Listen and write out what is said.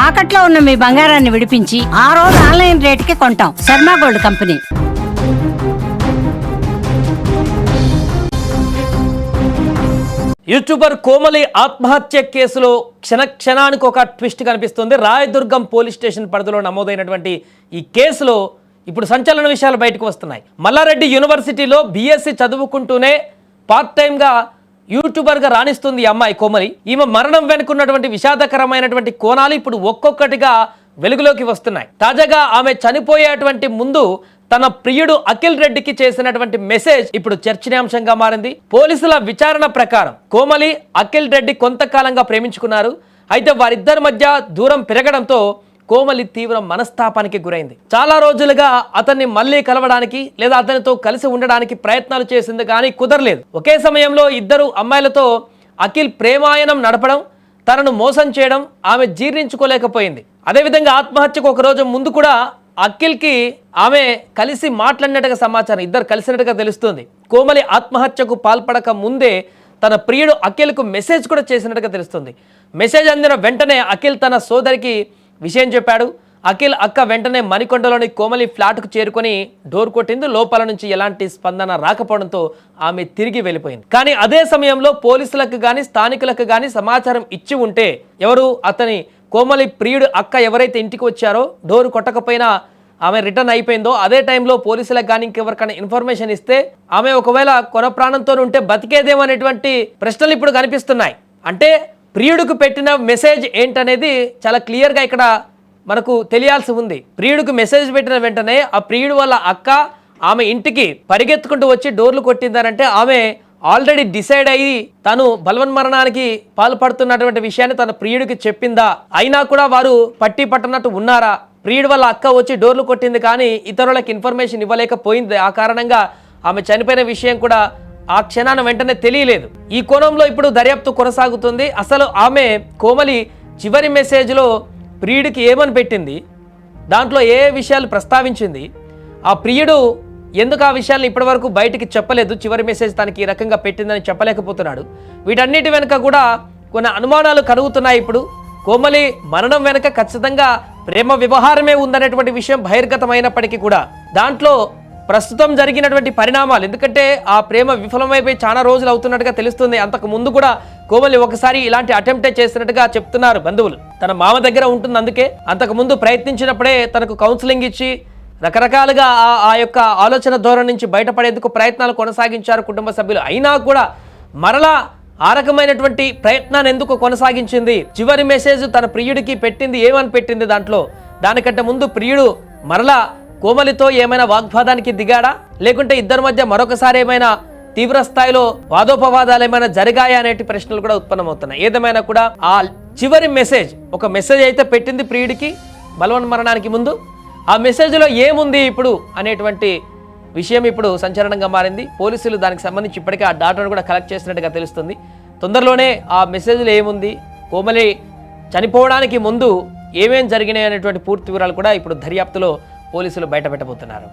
తాకట్లో ఉన్న మీ బంగారాన్ని విడిపించి ఆ రోజు ఆన్లైన్ రేటుకి కొంటాం. Sharma gold company. YouTuber Komali ఆత్మహత్య కేసులో క్షణానికి ఒక ట్విస్ట్ కనిపిస్తుంది. రాయదుర్గం పోలీస్ స్టేషన్ పరిధిలో నమోదైనటువంటి ఈ కేసులో ఇప్పుడు సంచలన విషయాలు బయటకు వస్తున్నాయి. మల్లారెడ్డి యూనివర్సిటీలో బీఎస్సీ చదువుకుంటూనే పార్ట్ టైంగా యూట్యూబర్గా రాణిస్తుంది ఈ అమ్మాయి కోమలి. ఈమె మరణం వెనుకున్నటువంటి విషాదకరమైనటువంటి కోణాలు ఇప్పుడు ఒక్కొక్కటిగా వెలుగులోకి వస్తున్నాయి. తాజాగా ఆమె చనిపోయేటువంటి ముందు తన ప్రియుడు అఖిల్ రెడ్డికి చేసినటువంటి మెసేజ్ ఇప్పుడు చర్చనీయాంశంగా మారింది. పోలీసుల విచారణ ప్రకారం కోమలి అఖిల్ రెడ్డి కొంతకాలంగా ప్రేమించుకున్నారు. అయితే వారిద్దరి మధ్య దూరం పెరగడంతో కోమలి తీవ్ర మనస్తాపానికి గురైంది. చాలా రోజులుగా అతన్ని మళ్ళీ కలవడానికి లేదా అతనితో కలిసి ఉండడానికి ప్రయత్నాలు చేసింది కానీ కుదరలేదు. ఒకే సమయంలో ఇద్దరు అమ్మాయిలతో అఖిల్ ప్రేమాయణం నడపడం, తనను మోసం చేయడం ఆమె జీర్ణించుకోలేకపోయింది. అదేవిధంగా ఆత్మహత్యకు ఒక రోజు ముందు కూడా అఖిల్కి ఆమె కలిసి మాట్లాడినట్టుగా సమాచారం, ఇద్దరు కలిసినట్టుగా తెలుస్తుంది. కోమలి ఆత్మహత్యకు పాల్పడక ముందే తన ప్రియుడు అఖిల్కు మెసేజ్ కూడా చేసినట్టుగా తెలుస్తుంది. మెసేజ్ అందిన వెంటనే అఖిల్ తన సోదరికి విషయం చెప్పాడు. అఖిల్ అక్క వెంటనే మణికొండలోని కోమలి ఫ్లాట్కు చేరుకొని డోర్ కొట్టింది. లోపల నుంచి ఎలాంటి స్పందన రాకపోవడంతో ఆమె తిరిగి వెళ్ళిపోయింది. కానీ అదే సమయంలో పోలీసులకు కానీ స్థానికులకు కానీ సమాచారం ఇచ్చి ఉంటే ఎవరు అతని కోమలి ప్రియుడు అక్క ఎవరైతే ఇంటికి వచ్చారో డోర్ కొట్టకపోయినా ఆమె రిటర్న్ అయిపోయిందో అదే టైంలో పోలీసులకు కానీ ఇంకెవరికైనా ఇన్ఫర్మేషన్ ఇస్తే ఆమె ఒకవేళ కొన ప్రాణంతో ఉంటే బతికేదేమనేటువంటి ప్రశ్నలు ఇప్పుడు కనిపిస్తున్నాయి. అంటే ప్రియుడికి పెట్టిన మెసేజ్ ఏంటనేది చాలా క్లియర్గా ఇక్కడ మనకు తెలియాల్సి ఉంది. ప్రియుడికి మెసేజ్ పెట్టిన వెంటనే ఆ ప్రియుడు వాళ్ళ అక్క ఆమె ఇంటికి పరిగెత్తుకుంటూ వచ్చి డోర్లు కొట్టిందనంటే ఆమె ఆల్రెడీ డిసైడ్ అయ్యి తను బలవన్మరణానికి పాల్పడుతున్నటువంటి విషయాన్ని తన ప్రియుడికి చెప్పిందా? అయినా కూడా వారు పట్టి పట్టనట్టు ఉన్నారా? ప్రియుడు వాళ్ళ అక్క వచ్చి డోర్లు కొట్టింది కానీ ఇతరులకు ఇన్ఫర్మేషన్ ఇవ్వలేకపోయింది. ఆ కారణంగా ఆమె చనిపోయిన విషయం కూడా ఆ క్షణాన వెంటనే తెలియలేదు. ఈ కోణంలో ఇప్పుడు దర్యాప్తు కొనసాగుతుంది. అసలు ఆమె కోమలి చివరి మెసేజ్లో ప్రియుడికి ఏమని పెట్టింది, దాంట్లో ఏ విషయాలు ప్రస్తావించింది, ఆ ప్రియుడు ఎందుకు ఆ విషయాలను ఇప్పటివరకు బయటికి చెప్పలేదు, చివరి మెసేజ్ తనకి ఈ రకంగా పెట్టిందని చెప్పలేకపోతున్నాడు. వీటన్నిటి వెనుక కూడా కొన్ని అనుమానాలు కలుగుతున్నాయి. ఇప్పుడు కోమలి మరణం వెనుక ఖచ్చితంగా ప్రేమ వ్యవహారమే ఉందనేటువంటి విషయం బహిర్గతమైనప్పటికీ కూడా దాంట్లో ప్రస్తుతం జరిగినటువంటి పరిణామాలు, ఎందుకంటే ఆ ప్రేమ విఫలమైపోయి చాలా రోజులు అవుతున్నట్టుగా తెలుస్తుంది. అంతకు ముందు కూడా కోమలి ఒకసారి ఇలాంటి అటెంప్టే చేసినట్టుగా చెప్తున్నారు బంధువులు. తన మామ దగ్గర ఉంటుంది, అందుకే అంతకు ముందు ప్రయత్నించినప్పుడే తనకు కౌన్సిలింగ్ ఇచ్చి రకరకాలుగా ఆ యొక్క ఆలోచన ధోరణి నుంచి బయటపడేందుకు ప్రయత్నాలు కొనసాగించారు కుటుంబ సభ్యులు. అయినా కూడా మరలా ఆ రకమైనటువంటి ప్రయత్నాన్ని ఎందుకు కొనసాగించింది? చివరి మెసేజ్ తన ప్రియుడికి పెట్టింది ఏమని పెట్టింది? దాంట్లో దానికంటే ముందు ప్రియుడు మరలా కోమలితో ఏమైనా వాగ్వాదానికి దిగాడా, లేకుంటే ఇద్దరి మధ్య మరొకసారి ఏమైనా తీవ్ర స్థాయిలో వాదోపవాదాలు ఏమైనా జరిగాయా అనేటి ప్రశ్నలు కూడా ఉత్పన్నమవుతున్నాయి. ఏదేమైనా కూడా ఆ చివరి మెసేజ్, ఒక మెసేజ్ అయితే పెట్టింది ప్రియుడికి బలవన్మరణానికి ముందు, ఆ మెసేజ్లో ఏముంది ఇప్పుడు అనేటువంటి విషయం ఇప్పుడు సంచలనంగా మారింది. పోలీసులు దానికి సంబంధించి ఇప్పటికే ఆ డాటాను కూడా కలెక్ట్ చేసినట్టుగా తెలుస్తుంది. తొందరలోనే ఆ మెసేజ్లో ఏముంది, కోమలి చనిపోవడానికి ముందు ఏమేం జరిగినాయి అనేటువంటి పూర్తి వివరాలు కూడా ఇప్పుడు దర్యాప్తులో పోలీసులు బయటపెట్టబోతున్నారు.